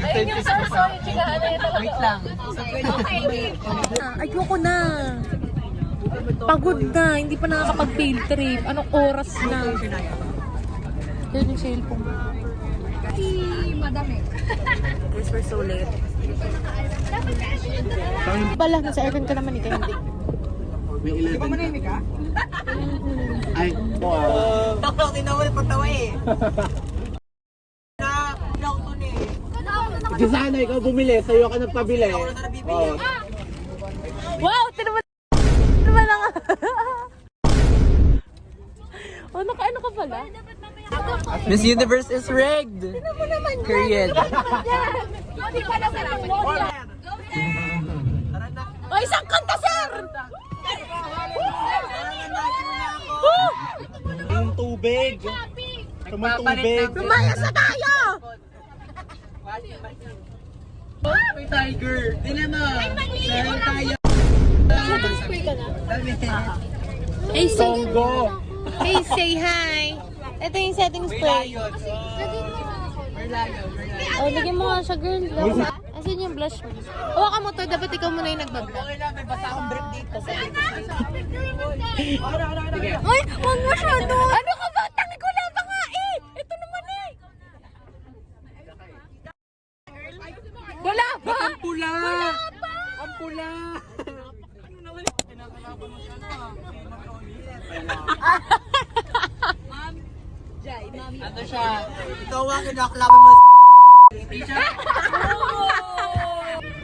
Ayun yung sarso, yung chikahan na ito. Wait lang. Ayoko na. Pagod na, hindi pa nakakapag-field trip. Anong oras na? Yun yung cellphone. Si Madam eh. Guys, we're so late. Bala, nasa aircon ka naman, ikaw hindi. May 11 ka. Manahimik ka? Ay, Takot, hindi naman pagtawa eh. Lockdown eh. Kasi sana ikaw bumili, sa'yo ka nagpabili. Ako na nabibili. Wow, tinaman lang. Oh, nakaano ka pala? Miss Universe is rigged! Period. Hindi pa naman ang model. Oh, isang kanta, sir! Yung tubig. Tumang tubig. Lumayas na tayo! May tiger! Tingnan mo! Meron tayo! Hey, Tonggo. Hey, say hi! Ito yung setting spray. Oh, lagyan mo nga siya, girl. Asan yung blush mo? Hawakan mo to, dapat ikaw muna yung nagbablog. Okay lang, may basa akong brief dito. Ay, huwag masyado! Ano ka ba? Tangi ko lang pa nga eh! Ito naman eh! Wala ba? Ang pula! Wala ba? Ang pula! Ano siya? Ikaw ang inaklaman mo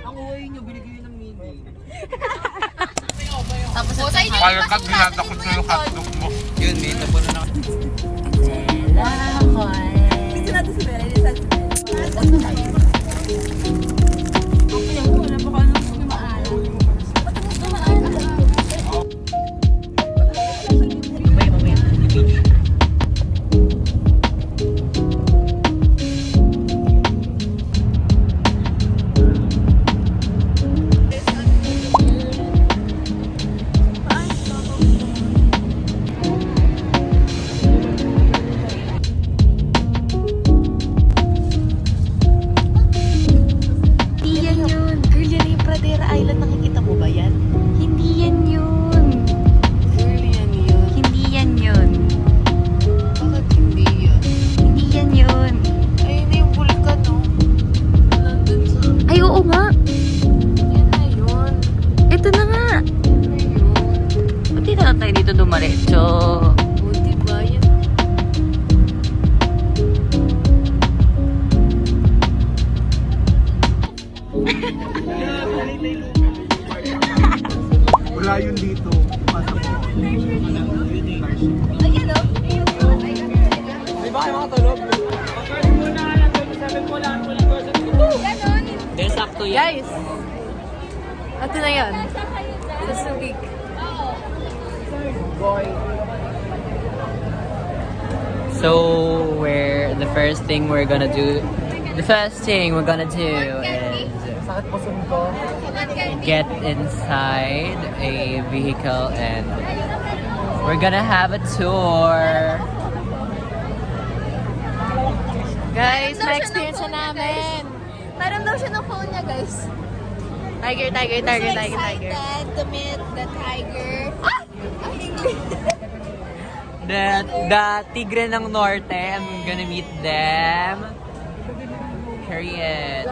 ang uwi niyo, binigay ng mini. Tapos ito Kaya ka ginadakot sa yung hotdog mo. Yun, may ito po na ako. Dito natin si Bella. Dito natin si Bella. Dumaretso. O, diba? Yan. Wala yun dito. Pasok mo. Ayan o. Di ba kayo makatulog? Ganon. There's sakto yan. Guys, ito na yan. Sa Subic. So the first thing we're gonna do is get inside a vehicle and we're gonna have a tour. Guys, na-experience na namin. Meron daw siya ng phone niya, guys. Tiger. Excited to meet the tiger. The tigre ng norte, I'm gonna meet them. Period.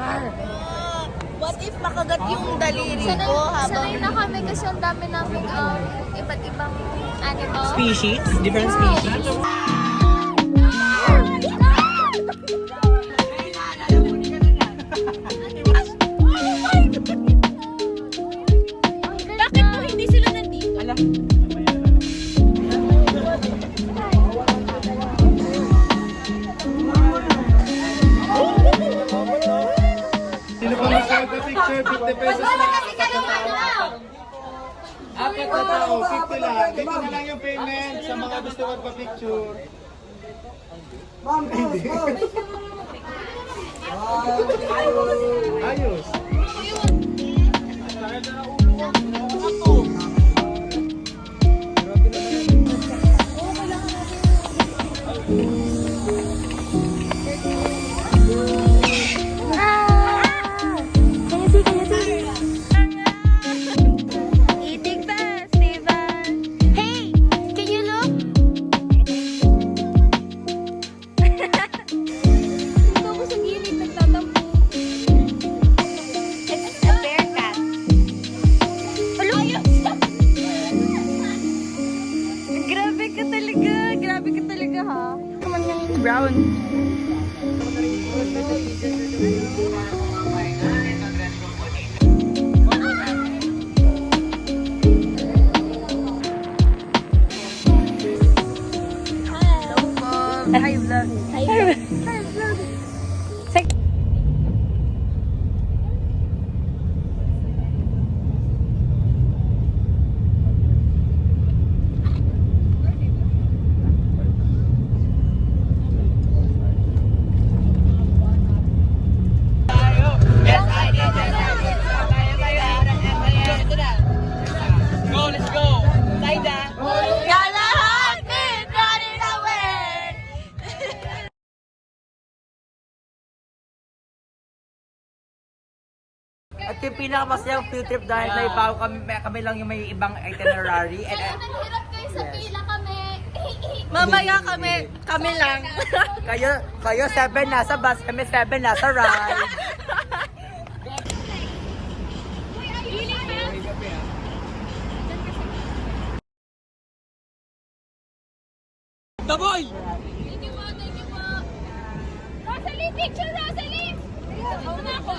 What if makagat yung daliri ko habang... Sanay na kami kasi ang dami namin iba't ibang animal. Species, different species. Bakit po hindi sila nandito? Ala. Sino pa magpapicture? 50 pesos lang. Apat na tao, 50 lang. Dito na lang yung payment sa mga gusto magpa-picture. Ayos. ka talaga. Grabe ka talaga, ha? Kaman yung brown. Hi, vlog. Hi, vlog. At yung pinakamasayang field trip dahil naibaw kami lang yung may ibang itinerary. And, Hirap kayo sa pila kami. Mamaya kami lang. kayo 7 nasa bus, kami 7 nasa ride. Thank you po. Rosalie, picture, Rosalie! Una ako.